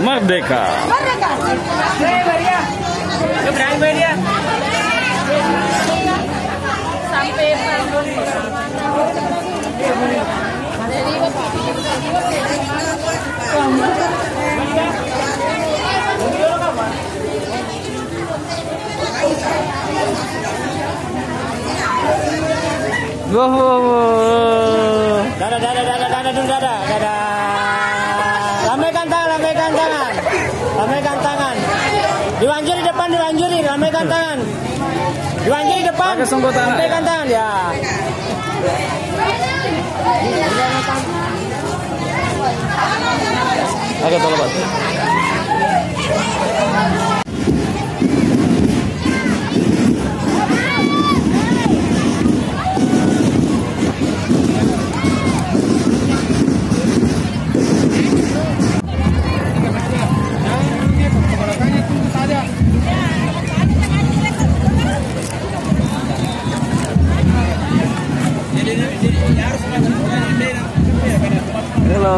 Merdeka. Wow. Dadah. Lambaikan tangan. Diwanjuri depan, lambaikan tangan. Diwanjuri depan. Pakai songkok tangan. Lambaikan tangan ya. Agak terlepas. Halo.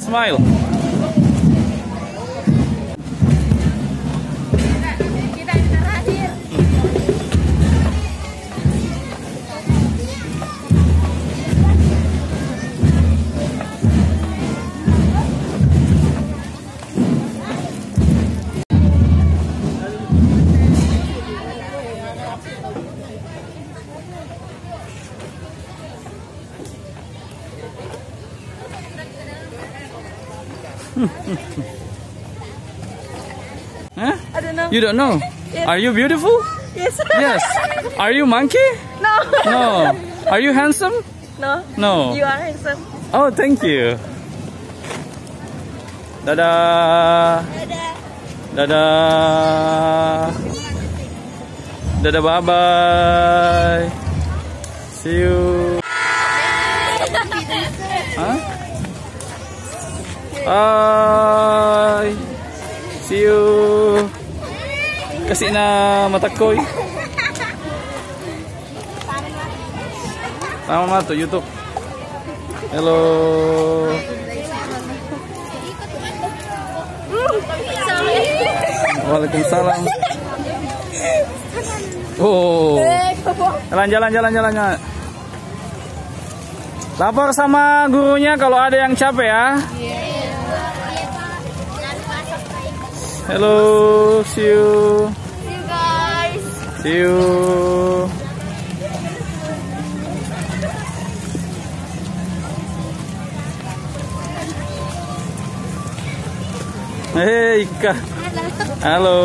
Smile. Huh? I don't know. You don't know? Yes. Are you beautiful? Yes. Yes. Are you monkey? No. No. Are you handsome? No. No. You are handsome. Oh, thank you. Dadah. Dadah. Dadah, bye-bye. See you. Huh? Bye. See you. Kasih na matakoy. Tama to YouTube. Hello. Waalaikumsalam. Oh. Jalan. Lapor sama gurunya kalau ada yang capek ya. Hello, see you. See you guys. See you. Hey, Ika. Halo.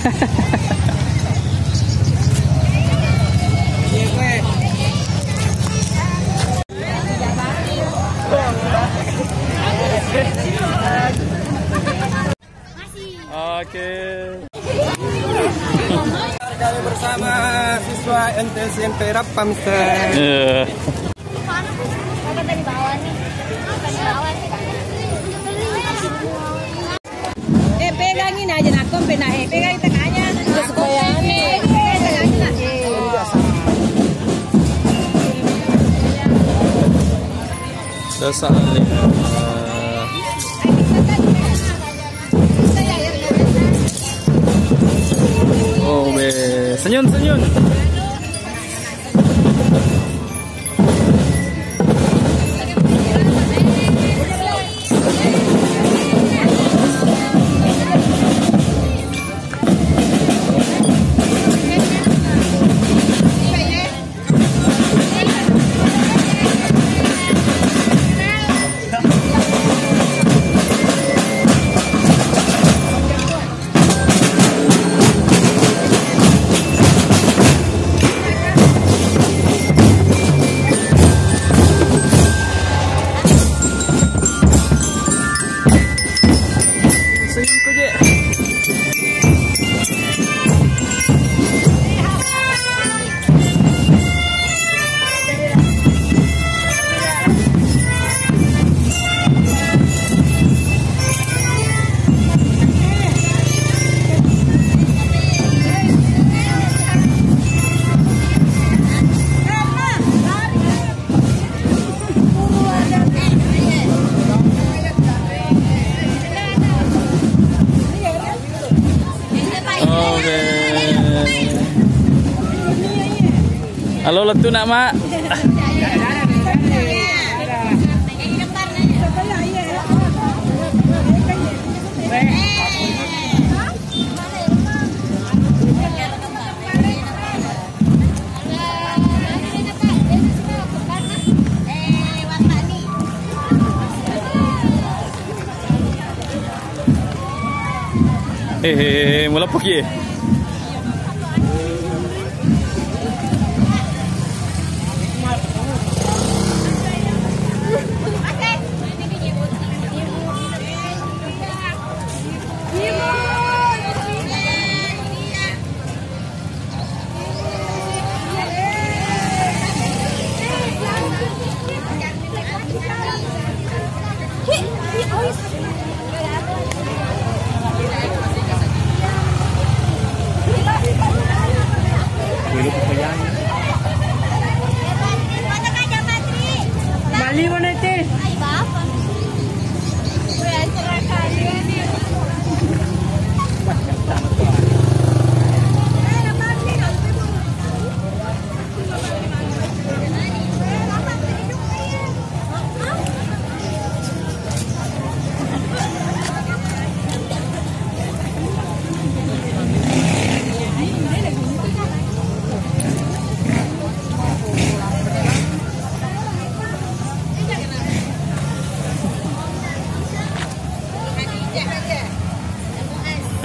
Oke. Kami bersama siswa SMP Rapa, Mister. Dari bawah nih. Dari bawah nih. Pegangin aja nak, pegangin tengahnya. Supaya nih. Dosa nih. Oh, senyum. Halo letu nak mak. Mula pergi. Bali mana itu?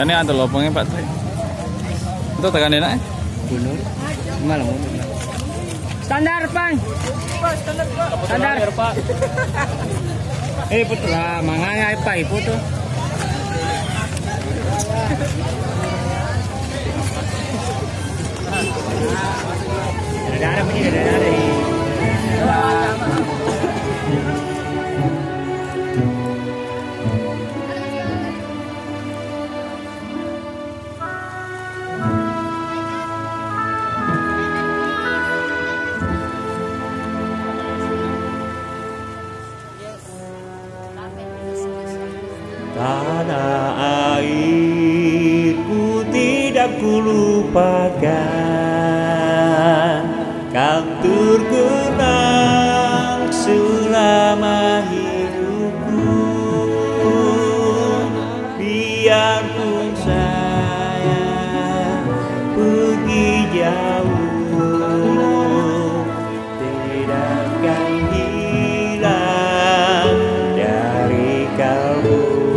Ini ada lopongnya Pak. Itu tekan enak. Gunung. Malam. Standar pan. Standar Pak. Putu lah, mangaya apa ibu tuh? Ada begini, ada. Tanah airku tidak kulupakan, kau terkenang selama hidupku. Biarpun saya pergi jauh, tidak akan hilang dari kamu.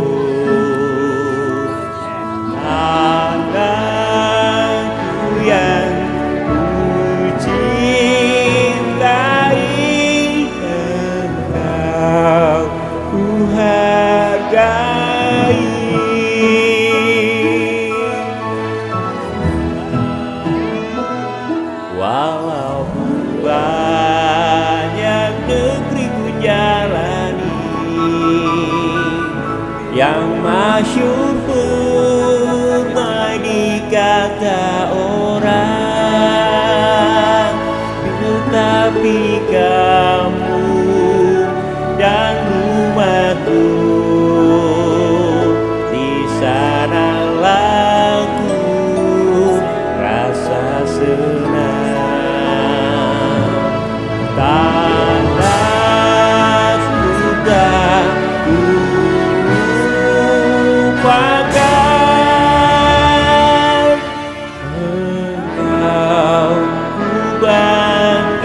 masyhur pernah dikata orang, tetapi kamu dan rumahku di sanalah ku rasa senang. Tanda sudah ku lupakan, engkau ku banggakan.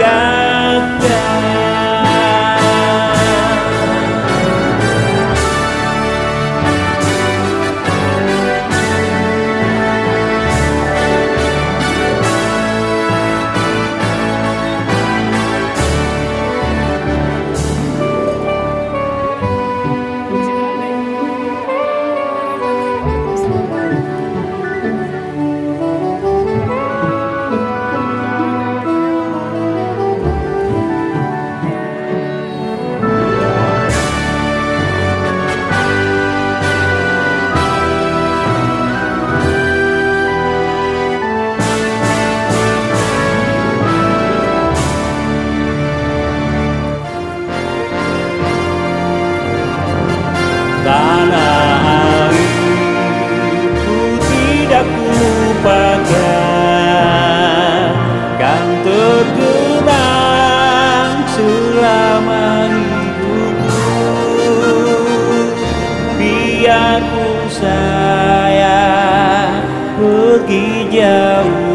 Tanah airku tidak lupakan, kan terkenang selama hidupku. Biarpun saya pergi jauh